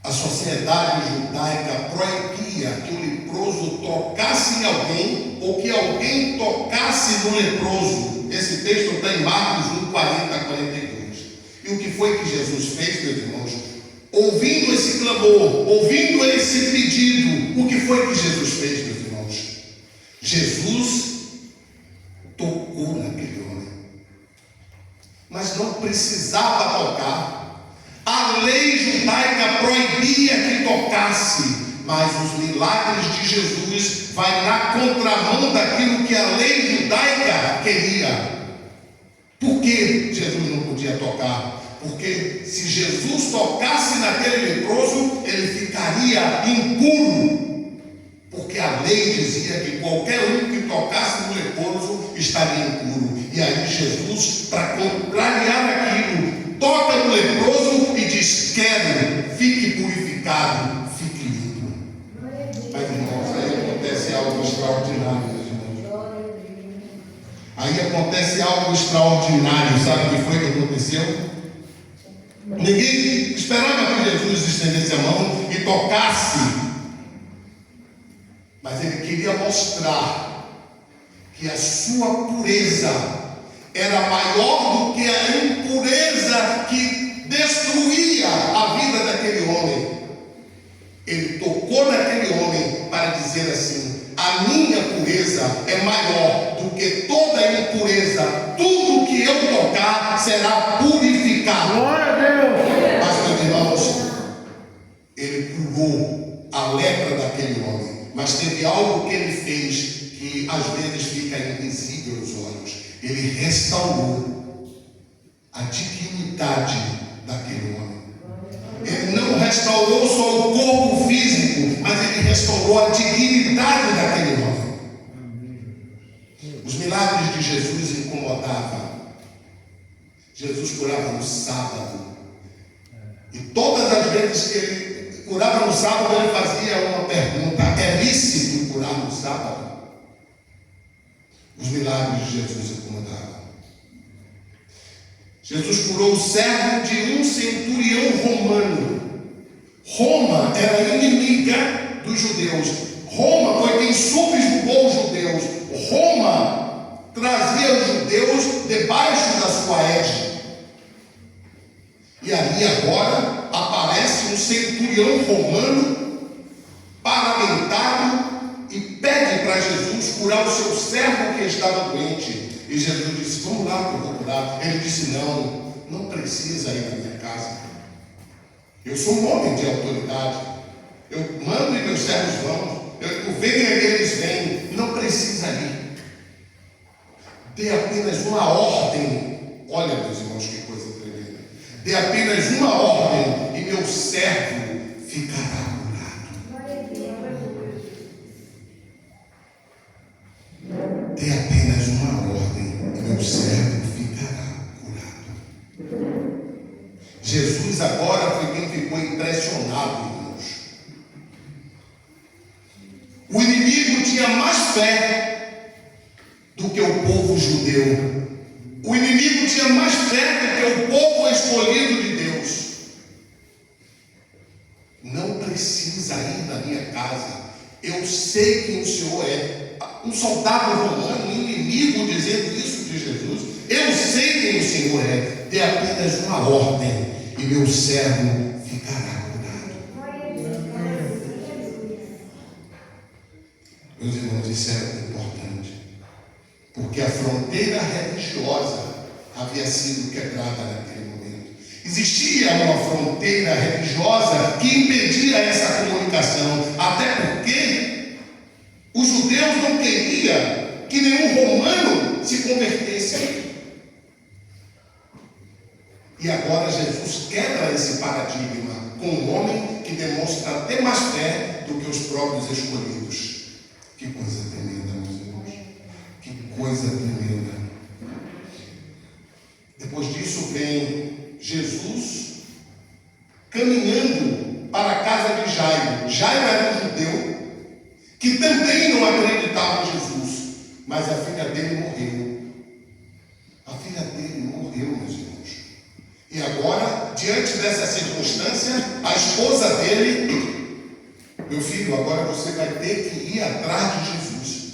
a sociedade judaica proibia que o leproso tocasse em alguém, ou que alguém tocasse no leproso. Esse texto está em Marcos 1, 40 a 42. E o que foi que Jesus fez, meus irmãos? Ouvindo esse clamor, ouvindo esse pedido, o que foi que Jesus fez, meus irmãos? Jesus tocou naquele homem, mas não precisava tocar. A lei judaica proibia que tocasse, mas os milagres de Jesus vai na contramão daquilo que a lei judaica queria. Por que Jesus não podia tocar? Porque se Jesus tocasse naquele leproso, ele ficaria impuro. Porque a lei dizia que qualquer um que tocasse no leproso estaria impuro. E aí Jesus, para contrariar aquilo, toca no leproso e diz: quero, fique purificado, fique limpo. Mas, irmãos, aí acontece algo extraordinário, meus irmãos. Aí acontece algo extraordinário. Sabe o que foi que aconteceu? Ninguém esperava que Jesus estendesse a mão e tocasse, mas ele queria mostrar que a sua pureza era maior do que a impureza que destruía a vida daquele homem. Ele tocou naquele homem para dizer assim: a minha pureza é maior do que toda a impureza. Tudo que eu tocar será purificado. Glória a Deus. Mas, meus irmãos, ele curou a lepra daquele homem. Mas teve algo que ele fez que às vezes fica invisível aos olhos. Ele restaurou a dignidade daquele homem. Ele não restaurou só o corpo físico, mas ele restaurou a dignidade daquele homem. Os milagres de Jesus incomodavam. Jesus curava no sábado. E todas as vezes que ele curava no sábado, ele fazia uma pergunta: é lícito curar no sábado? Os milagres de Jesus incomodavam. Jesus curou o servo de um centurião romano. Roma era inimiga dos judeus. Roma foi quem subjugou os judeus. Roma trazia os judeus debaixo da sua égide. E ali agora aparece um centurião romano paramentado e pede para Jesus curar o seu servo que estava doente. E Jesus disse: vamos lá que eu vou curar. Ele disse: não precisa ir na minha casa. Eu sou um homem de autoridade. Eu mando e meus servos vão. Eu venho e eles vêm. Não precisa ir. Dê apenas uma ordem. Olha, meus irmãos, que coisa tremenda. Dê apenas uma ordem e meu servo ficará curado. Dê apenas uma ordem e meu servo ficará curado. Jesus agora foi quem ficou impressionado, irmãos. O inimigo tinha mais fé do que o povo judeu. O inimigo tinha mais fé do que o povo escolhido de Deus. Não precisa ir na minha casa. Eu sei quem o Senhor é. Um soldado romano, um inimigo, dizendo isso de Jesus. Eu sei quem o Senhor é. Dê apenas uma ordem e meu servo ficará curado. Meus irmãos, isso é importante, porque a fronteira religiosa havia sido quebrada naquele momento. Existia uma fronteira religiosa que impedia essa comunicação, até porque os judeus não queriam que nenhum romano se convertesse. E agora Jesus quebra esse paradigma com um homem que demonstra até mais fé do que os próprios escolhidos. Que coisa tremenda, meus irmãos. Que coisa tremenda. Depois disso vem Jesus caminhando para a casa de Jairo. Jairo era um judeu que também não acreditava em Jesus, mas a filha dele morreu. A filha dele morreu, meus irmãos. E agora, diante dessa circunstância, a esposa dele: meu filho, agora você vai ter que ir atrás de Jesus.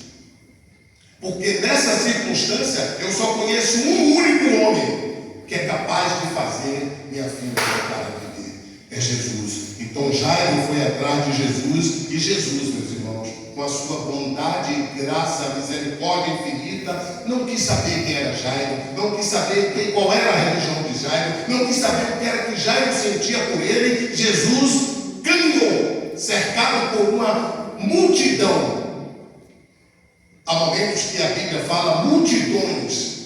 Porque nessa circunstância, eu só conheço um único homem que é capaz de fazer minha filha voltar a viver. É Jesus. Então Jairo foi atrás de Jesus, e Jesus, meus irmãos, com a sua bondade, graça, misericórdia infinita, não quis saber quem era Jairo, não quis saber qual era a religião de Jairo, não quis saber o que era que Jairo sentia por ele. Jesus caminhou, cercado por uma multidão. Há momentos que a Bíblia fala multidões,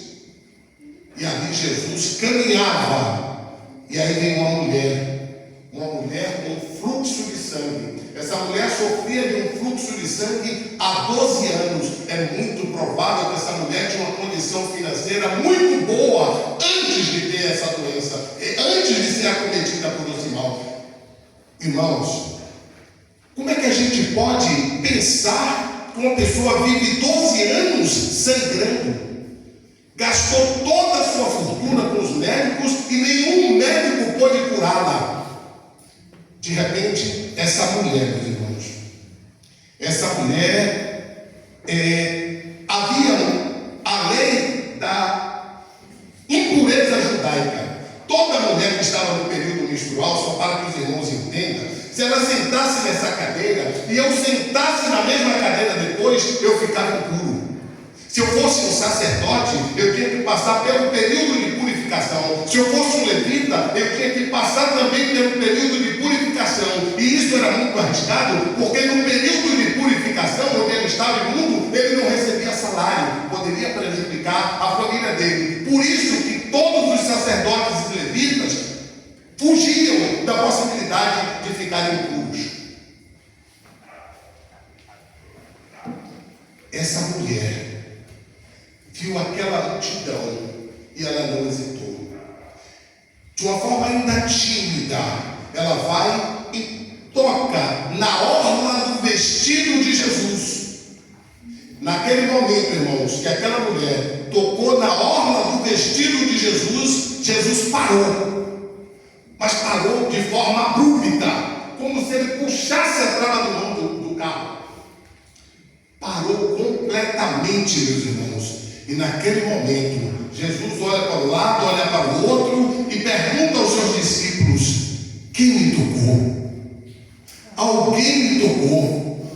e ali Jesus caminhava, e aí vem uma mulher com fluxo de sangue. Essa mulher sofria de um fluxo de sangue há 12 anos. É muito provável que essa mulher tinha uma condição financeira muito boa antes de ter essa doença, antes de ser acometida por esse mal. Irmãos, como é que a gente pode pensar que uma pessoa vive 12 anos sangrando? Gastou toda a sua fortuna com os médicos e nenhum médico pôde curá-la. De repente, essa mulher, meus irmãos, essa mulher, havia a lei da impureza judaica. Toda mulher que estava no período menstrual, só para que os irmãos entendam, se ela sentasse nessa cadeira e eu sentasse na mesma cadeira depois, eu ficava impuro. Se eu fosse um sacerdote, eu tinha que passar pelo período de purificação. Se eu fosse um levita, eu tinha que passar também pelo período de purificação. E isso era muito arriscado, porque no período de purificação, onde ele estava imundo, ele não recebia salário, poderia prejudicar a família dele. Por isso que todos os sacerdotes e levitas fugiam da possibilidade de ficarem impuros. Essa mulher viu aquela multidão e ela não hesitou. De uma forma ainda tímida, ela vai e toca na orla do vestido de Jesus. Naquele momento, irmãos, que aquela mulher tocou na orla do vestido destino de Jesus, Jesus parou. Mas parou de forma abrupta, como se ele puxasse a trava do carro. Parou completamente, meus irmãos. E naquele momento, Jesus olha para o lado, olha para o outro e pergunta aos seus discípulos: quem me tocou? Alguém me tocou?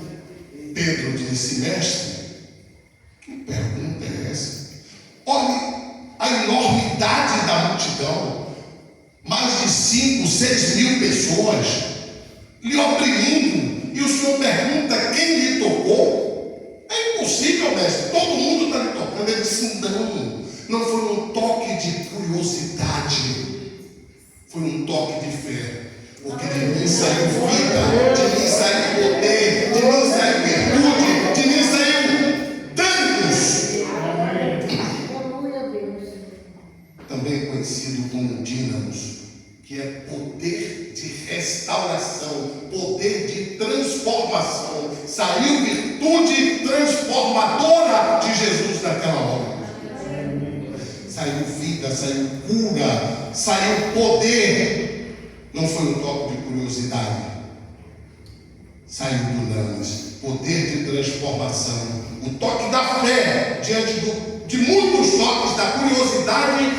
Pedro disse: mestre, que pergunta é essa? Olhe a enormidade da multidão, mais de 5, 6 mil pessoas lhe oprimindo, e o senhor pergunta quem lhe tocou? É impossível, mestre, todo mundo está lhe tocando. Ele disse: não foi um toque de curiosidade, foi um toque de fé, porque de mim saiu vida, de mim saiu poder, de mim saiu virtude, de mim saiu danos. Também conhecido como dínamos, que é poder de restauração, poder de transformação. Saiu virtude transformadora de Jesus naquela hora. Saiu vida, saiu cura, saiu poder. Não foi um toque de curiosidade. Saiu dunamis, poder de transformação. O toque da fé diante de muitos toques da curiosidade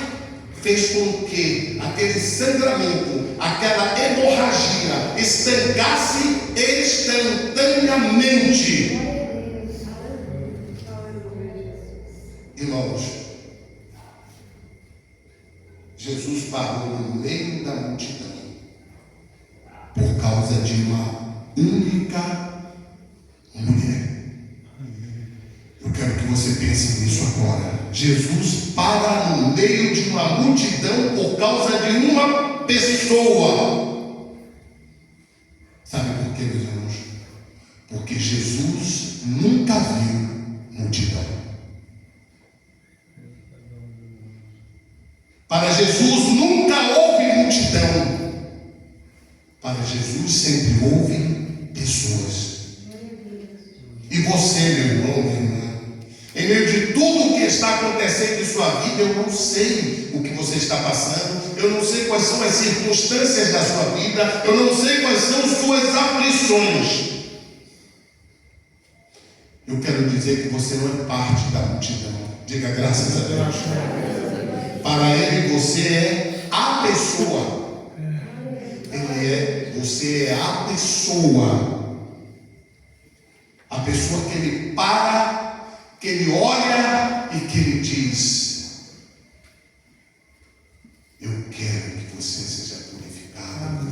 fez com que aquele sangramento, aquela hemorragia estancasse instantaneamente. Irmãos, Jesus parou no meio da multidão por causa de uma única mulher. Eu quero que você pense nisso agora. Jesus para no meio de uma multidão por causa de uma pessoa. Sabe por quê, meus irmãos? Porque Jesus nunca viu multidão. Para Jesus nunca houve multidão. Para Jesus sempre houve pessoas. E você, meu irmão, minha irmã, em meio de tudo o que está acontecendo em sua vida, eu não sei o que você está passando, eu não sei quais são as circunstâncias da sua vida, eu não sei quais são suas aflições. Eu quero dizer que você não é parte da multidão. Diga graças a Deus. Para Ele você é a pessoa. Você é a pessoa. A pessoa que Ele para, que Ele olha e que Ele diz: eu quero que você seja purificado.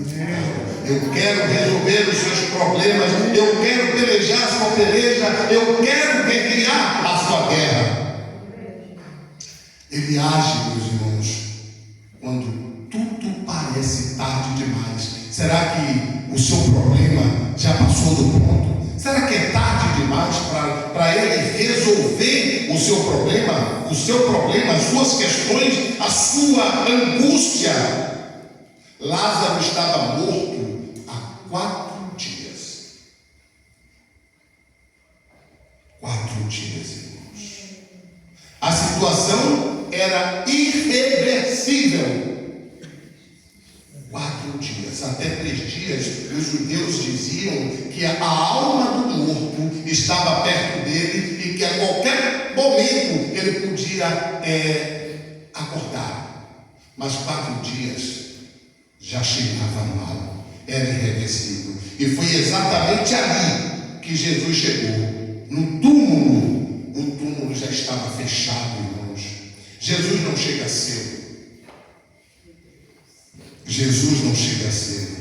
Eu quero resolver os seus problemas. Eu quero pelejar a sua peleja. Eu quero guerrear a sua guerra. Ele age, meus irmãos, quando tudo parece tarde demais. Será que o seu problema já passou do ponto? Será que é tarde demais para ele resolver o seu problema, as suas questões, a sua angústia? Lázaro estava morto há 4 dias. 4 dias, irmãos. A situação era irreversível. 4 dias, até 3 dias, os judeus diziam que a alma do morto estava perto dele e que a qualquer momento ele podia acordar. Mas 4 dias já cheirava mal, era irreversível. E foi exatamente ali que Jesus chegou, no túmulo. O túmulo já estava fechado, irmãos. Jesus não chega cedo. Jesus não chega cedo.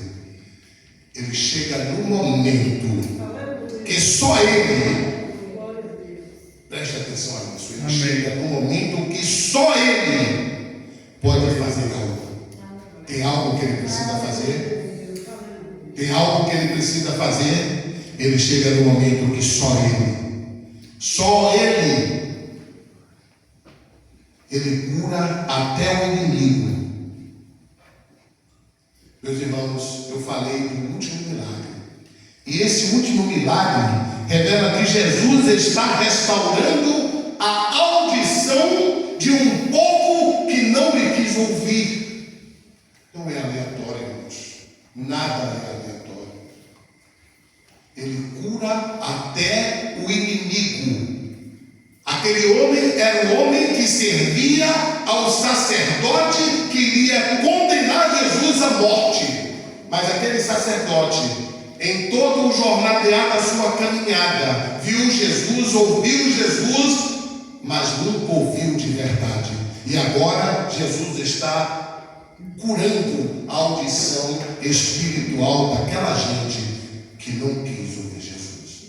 Ele chega no momento que só Ele, preste atenção a isso, Ele chega no momento que só Ele pode fazer algo. Tem algo que Ele precisa fazer? Tem algo que Ele precisa fazer? Ele chega no momento que só Ele cura até o inimigo. Meus irmãos, eu falei do último milagre. E esse último milagre revela que Jesus está restaurando a audição de um povo Nada é aleatório. Ele cura até o inimigo. Aquele homem era um homem que servia ao sacerdote que iria condenar Jesus à morte. Mas aquele sacerdote, em todo o jornadear da sua caminhada, viu Jesus, ouviu Jesus, mas nunca ouviu de verdade. E agora Jesus está curando a audição espiritual daquela gente que não quis ouvir Jesus.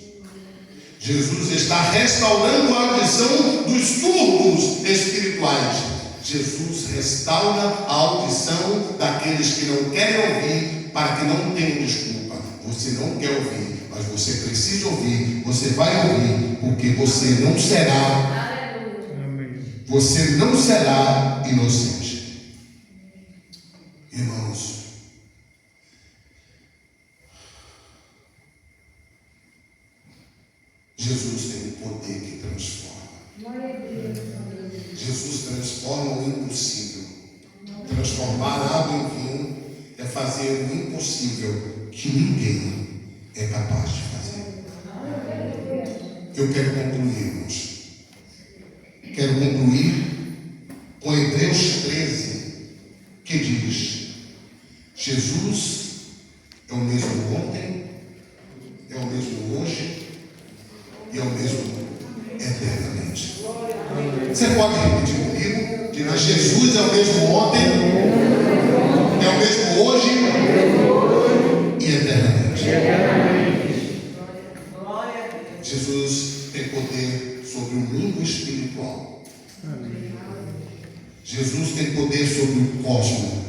Jesus está restaurando a audição dos surdos espirituais. Jesus restaura a audição daqueles que não querem ouvir, para que não tenham desculpa. Você não quer ouvir, mas você precisa ouvir. Você vai ouvir, porque você não será inocente. Irmãos, Jesus tem um poder que transforma. Jesus transforma o impossível. Transformar água em vinho é fazer o impossível que ninguém é capaz de fazer. Eu quero concluir, irmãos. Quero concluir com Hebreus 13, que diz: Jesus é o mesmo ontem, é o mesmo hoje e é o mesmo eternamente. Você pode repetir comigo? Diga: Jesus é o mesmo ontem, é o mesmo hoje e eternamente. Jesus tem poder sobre o mundo espiritual. Jesus tem poder sobre o cosmos.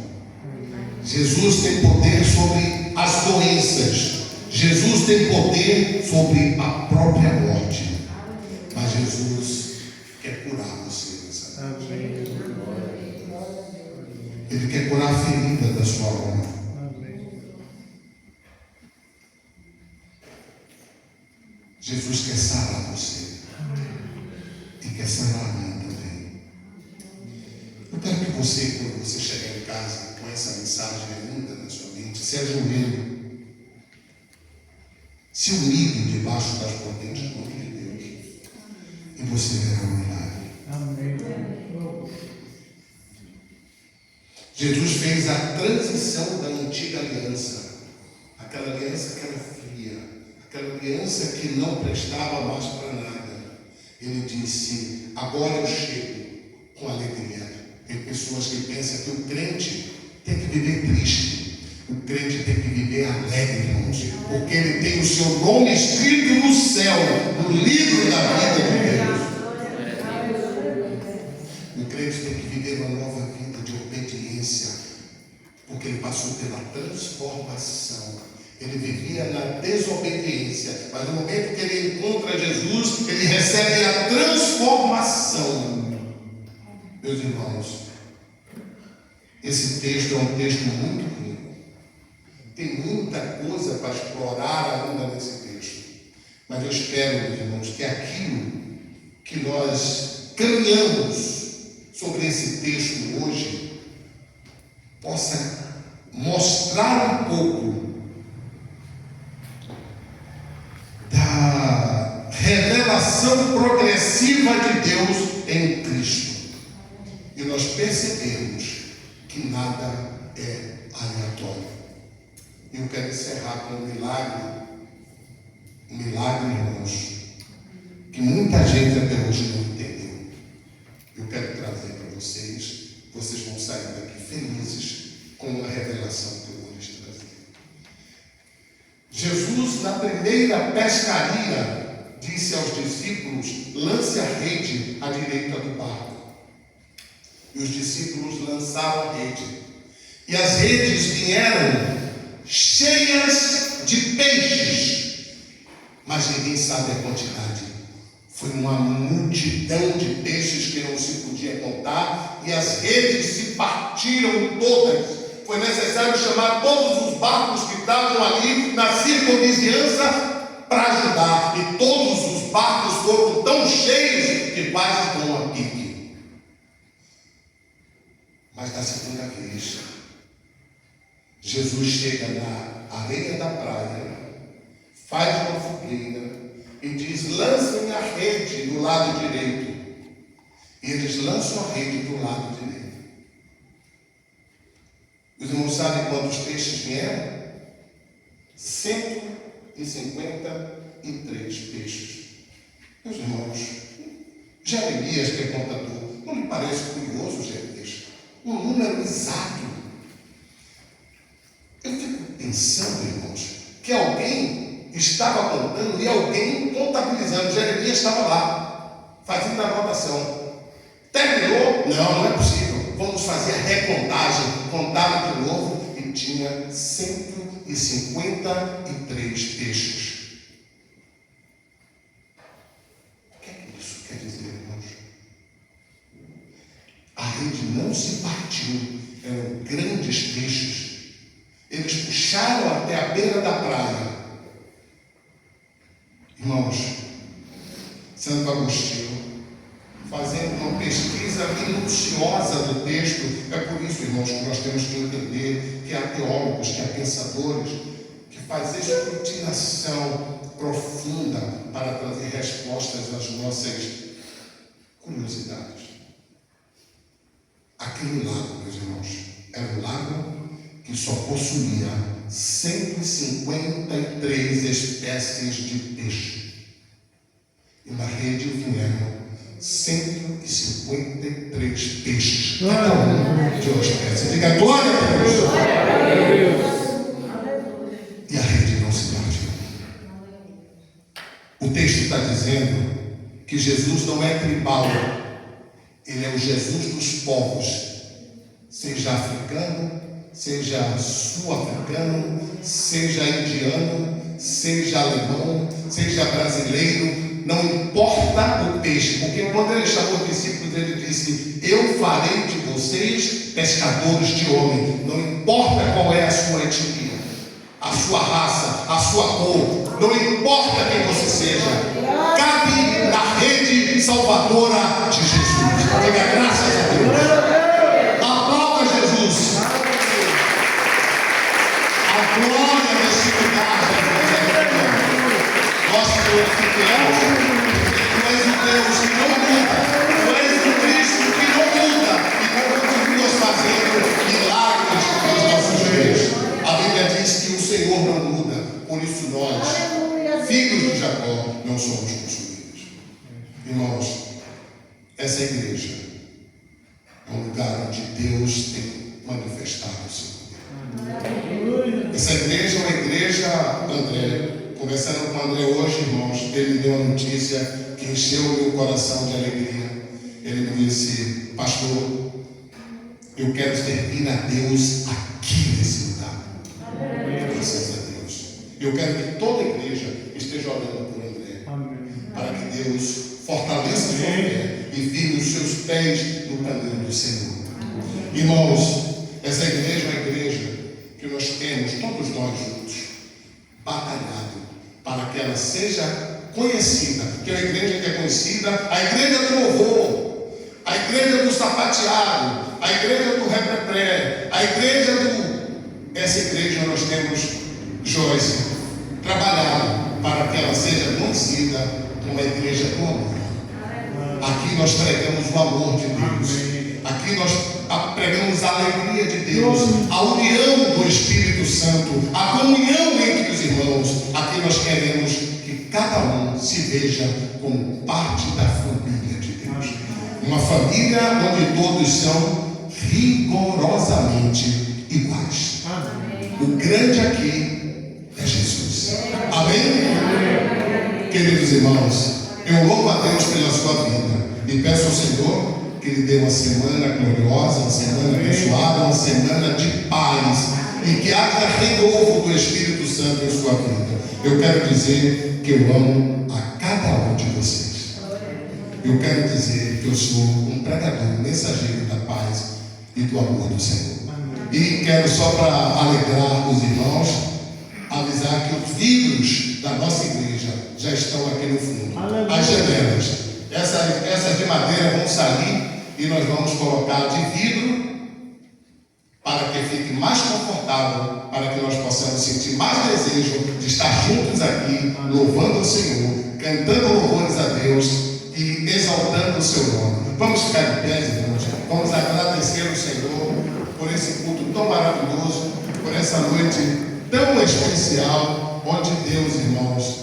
Jesus tem poder sobre as doenças. Jesus tem poder sobre a própria morte. Mas Jesus quer curar você nessa noite. Ele quer curar a ferida da sua alma. Jesus quer sarar você. E quer sarar a mim também. Eu quero que você, quando você chegar em casa com essa mensagem ainda na sua mente, se ajoelhe, se humilhe debaixo das potentes mãos de Deus, e você verá um milagre. Jesus fez a transição da antiga aliança, aquela aliança que era fria, aquela aliança que não prestava mais para nada. Ele disse: agora eu chego com alegria. Tem pessoas que pensam que o crente tem que viver triste. O crente tem que viver alegre, irmãos, porque ele tem o seu nome escrito no céu, no livro da vida de Deus. O crente tem que viver uma nova vida de obediência, porque ele passou pela transformação. Ele vivia na desobediência, mas no momento que ele encontra Jesus, ele recebe a transformação. Meus irmãos, esse texto é um texto muito rico. Tem muita coisa para explorar ainda nesse texto. Mas eu espero, meus irmãos, que aquilo que nós caminhamos sobre esse texto hoje possa mostrar um pouco da revelação progressiva de Deus em Cristo. E nós percebemos que nada é aleatório. Eu quero encerrar com um milagre, irmãos, que muita gente até hoje não entendeu. Eu quero trazer para vocês, vocês vão sair daqui felizes com a revelação que eu vou lhes trazer. Jesus, na primeira pescaria, disse aos discípulos: lance a rede à direita do barco. E os discípulos lançaram a rede. E as redes vieram cheias de peixes. Mas ninguém sabe a quantidade. Foi uma multidão de peixes que não se podia contar. E as redes se partiram todas. Foi necessário chamar todos os barcos que estavam ali na circunvizinhança para ajudar. E todos os barcos foram tão cheios que quase estão a pique. Mas da segunda vez, Jesus chega na areia da praia, faz uma fogueira e diz: lancem a rede do lado direito. E eles lançam a rede do lado direito. Os irmãos sabem quantos peixes vieram? 153 peixes. Meus irmãos, Jeremias, que é contador, não lhe parece curioso, Jeremias? Um número exato. Eu fico pensando, irmãos, que alguém estava contando e alguém contabilizando. Jeremias estava lá, fazendo a anotação. Terminou? Não, não é possível. Vamos fazer a recontagem. Contaram de novo e tinha 153 peixes. O que é que isso quer dizer, irmãos? A rede não se partiu. Eram grandes peixes. Eles puxaram até a beira da praia. Irmãos, Santo Agostinho, fazendo uma pesquisa minuciosa do texto, é por isso, irmãos, que nós temos que entender que há teólogos, que há pensadores, que fazem escrutinação profunda para trazer respostas às nossas curiosidades. Aquele lago, meus irmãos, era um lago que só possuía 153 espécies de peixe. E na rede vieram 153 peixes, cada um de uma espécie. Diga glória a Deus! E a rede não se partiu. O texto está dizendo que Jesus não é tribal, ele é o Jesus dos povos, seja africano, seja sul-africano, seja indiano, seja alemão, seja brasileiro. Não importa o peixe, porque quando ele chamou os discípulos, ele disse: eu farei de vocês pescadores de homem. Não importa qual é a sua etnia, a sua raça, a sua cor, não importa quem você seja, cabe na rede salvadora de Jesus. Diga graças a Deus. Aplauda Jesus. A glória desse lugar, nós te glorificamos, tu és o Deus que não muda, tu és o Cristo que não muda, e continuas fazendo milagres nos nossos dias. A Bíblia diz que o Senhor não muda, por isso nós, filhos de Jacó, não somos consumidos. Irmãos, essa igreja é um lugar onde Deus tem manifestado o seu poder. Essa igreja é uma igreja, André, conversando com o André hoje, irmãos, ele me deu uma notícia que encheu o meu coração de alegria. Ele me disse: pastor, eu quero servir a Deus aqui nesse lugar. Graças a Deus. Eu quero que toda a igreja esteja orando por André. Para que Deus fortaleça a sua fé e firme os seus pés no caminho do Senhor. Irmãos, essa igreja é uma igreja que nós temos, todos nós juntos, batalhado para que ela seja conhecida, que é uma igreja que é conhecida, a igreja do louvor, a igreja do sapateado, a igreja do reprepré, a igreja do... Essa igreja nós temos, Joyce, trabalhado para que ela seja conhecida como a igreja do amor. Aqui nós pregamos o amor de Deus. Aqui nós pregamos a alegria de Deus, a união do Espírito Santo, a comunhão entre os irmãos. Aqui nós queremos que cada um se veja como parte da família de Deus. Uma família onde todos são rigorosamente iguais. O grande aqui é Jesus. Amém? Queridos irmãos, eu louvo a Deus pela sua vida e peço ao Senhor que Ele dê uma semana gloriosa, uma semana abençoada, uma semana de paz, e que haja renovo do Espírito Santo em sua vida. Eu quero dizer que eu amo a cada um de vocês. Eu quero dizer que eu sou um pregador, um mensageiro da paz e do amor do Senhor. E quero só para alegrar os irmãos, avisar que os vidros da nossa igreja já estão aqui no fundo. As janelas. Essas de madeira vão sair e nós vamos colocar de vidro para que fique mais confortável, para que nós possamos sentir mais desejo de estar juntos aqui, louvando o Senhor, cantando louvores a Deus e exaltando o seu nome. Vamos ficar de pé, irmãos. Vamos agradecer ao Senhor por esse culto tão maravilhoso, por essa noite tão especial, onde Deus, irmãos,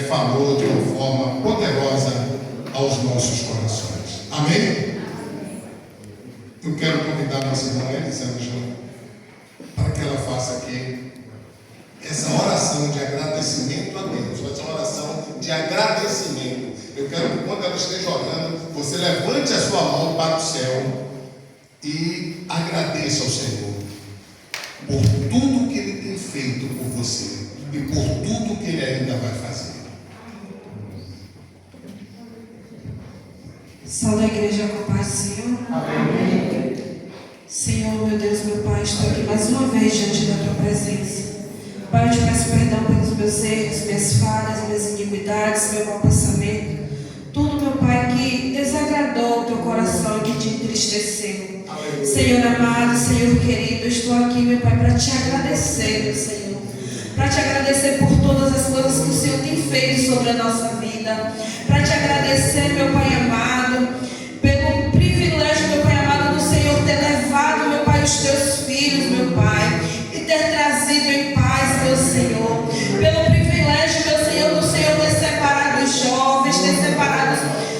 falou de uma forma poderosa aos nossos corações. Amém? Eu quero convidar a nossa irmã Elisângela para que ela faça aqui essa oração de agradecimento a Deus. Vai ser uma oração de agradecimento. Eu quero que quando ela esteja orando, você levante a sua mão para o céu e agradeça ao Senhor por tudo que Ele tem feito por você e por tudo que Ele ainda vai fazer. Salve a igreja com paz do Senhor. Amém. Senhor, meu Deus, meu Pai, estou aqui mais uma vez diante da Tua presença. Pai, eu te peço perdão pelos meus erros, minhas falhas, minhas iniquidades, meu mau pensamento. Tudo, meu Pai, que desagradou o Teu coração e que te entristeceu. Amém. Senhor amado, Senhor querido, eu estou aqui, meu Pai, para te agradecer, meu Senhor. Para te agradecer por todas as coisas que o Senhor tem feito sobre a nossa vida. Para te agradecer, meu Pai amado, pelo privilégio, meu Pai amado, do Senhor ter levado, meu Pai, os teus filhos, meu Pai, e ter trazido em paz, meu Senhor. Pelo privilégio, meu Senhor, do Senhor ter separado os jovens, ter separado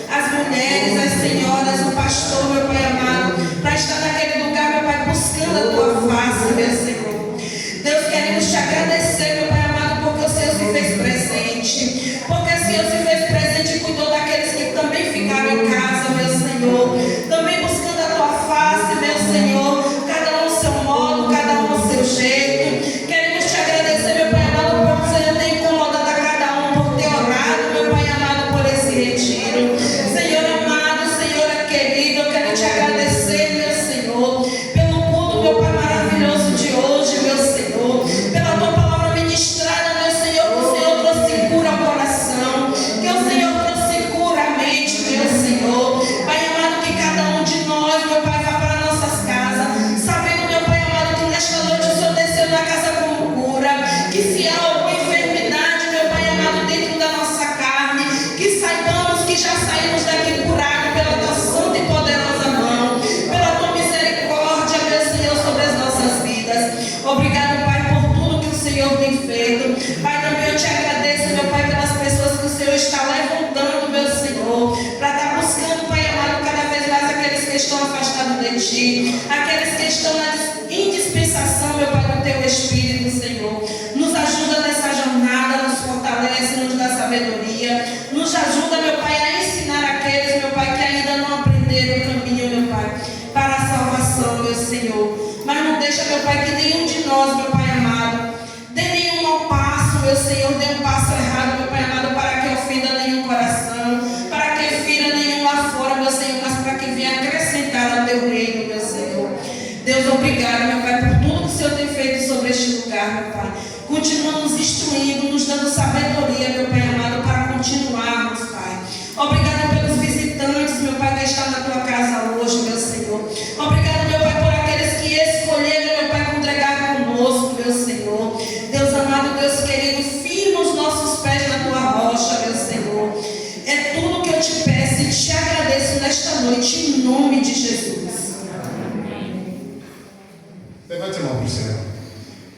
as mulheres, as senhoras, o pastor, meu Pai amado, para estar naquele lugar, meu Pai, buscando a Tua face, meu Senhor. Deus, queremos te agradecer, meu Pai amado, porque o Senhor se fez presente. Porque o Senhor se fez presente e cuidou daqueles que também ficaram em casa, meu Senhor. Também buscando a Tua face, meu Senhor. Cada um ao seu modo, cada um ao seu jeito. Queremos te agradecer, meu Pai amado, por o Senhor ter incomodado a cada um, por ter orado, meu Pai amado, por esse retiro. Senhor amado, Senhor querido, eu quero te agradecer, meu Senhor, pelo culto, meu Pai maravilhoso de hoje, meu Senhor. Pela Tua palavra ministrada, meu Senhor, que o Senhor trouxe cura ao coração, que o Senhor trouxe cura à mente, meu Senhor. Pai amado, que cada um de nós, meu Pai, vá para nossas casas, sabendo, meu Pai amado, que nesta noite o Senhor desceu na casa com cura, que se há alguma enfermidade, meu Pai amado, dentro da nossa carne, que saibamos que já saímos daqui curados pela Tua santa e poderosa mão, pela Tua misericórdia, meu Senhor, sobre as nossas vidas. Obrigado, Pai, por tudo que o Senhor tem feito. Pai, também eu te agradeço, meu Pai, pelas pessoas que o Senhor está levantando, meu Senhor, para estar buscando, Pai amado, cada vez mais aqueles que estão afastados de Ti, aqueles que estão na indispensação, meu Pai, do Teu Espírito, Senhor. Nos ajuda nessa jornada, nos fortalece, nos dá sabedoria, nos ajuda, meu Pai, a ensinar aqueles, meu Pai, que ainda não aprenderam o caminho, meu Pai, para a salvação, meu Senhor. Mas não deixa, meu Pai, que nenhum de nós, meu Pai amado, dê nenhum mau passo, meu Senhor, dê um passo errado, meu Pai amado, para que ofenda nenhum coração, para que fira nenhum lá fora, meu Senhor, mas para que venha acrescentar ao Teu reino, meu Senhor. Deus, obrigado, meu Pai, por tudo que o Senhor tem feito sobre este lugar, meu Pai. Continua nos instruindo, nos dando sabedoria, meu Pai amado, para continuarmos, Pai. Obrigado pelos visitantes, meu Pai, que estão na Tua casa hoje, meu Senhor. Obrigado, meu Pai, por aqueles que escolheram, meu Pai, congregar conosco, meu Senhor. Deus amado, Deus querido, firma os nossos pés na Tua rocha, meu Senhor. É tudo que eu te peço e te agradeço nesta noite, em nome de Jesus. Levante a mão para o céu.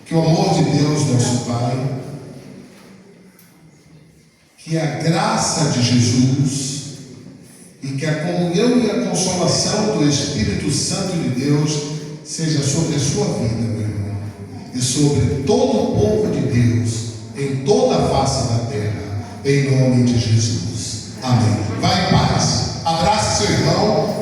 Que o amor de Deus, nosso Pai, que a graça de Jesus e que a comunhão e a consolação do Espírito Santo de Deus seja sobre a sua vida, meu irmão, e sobre todo o povo de Deus, em toda a face da terra, em nome de Jesus. Amém. Vai em paz. Abrace seu irmão.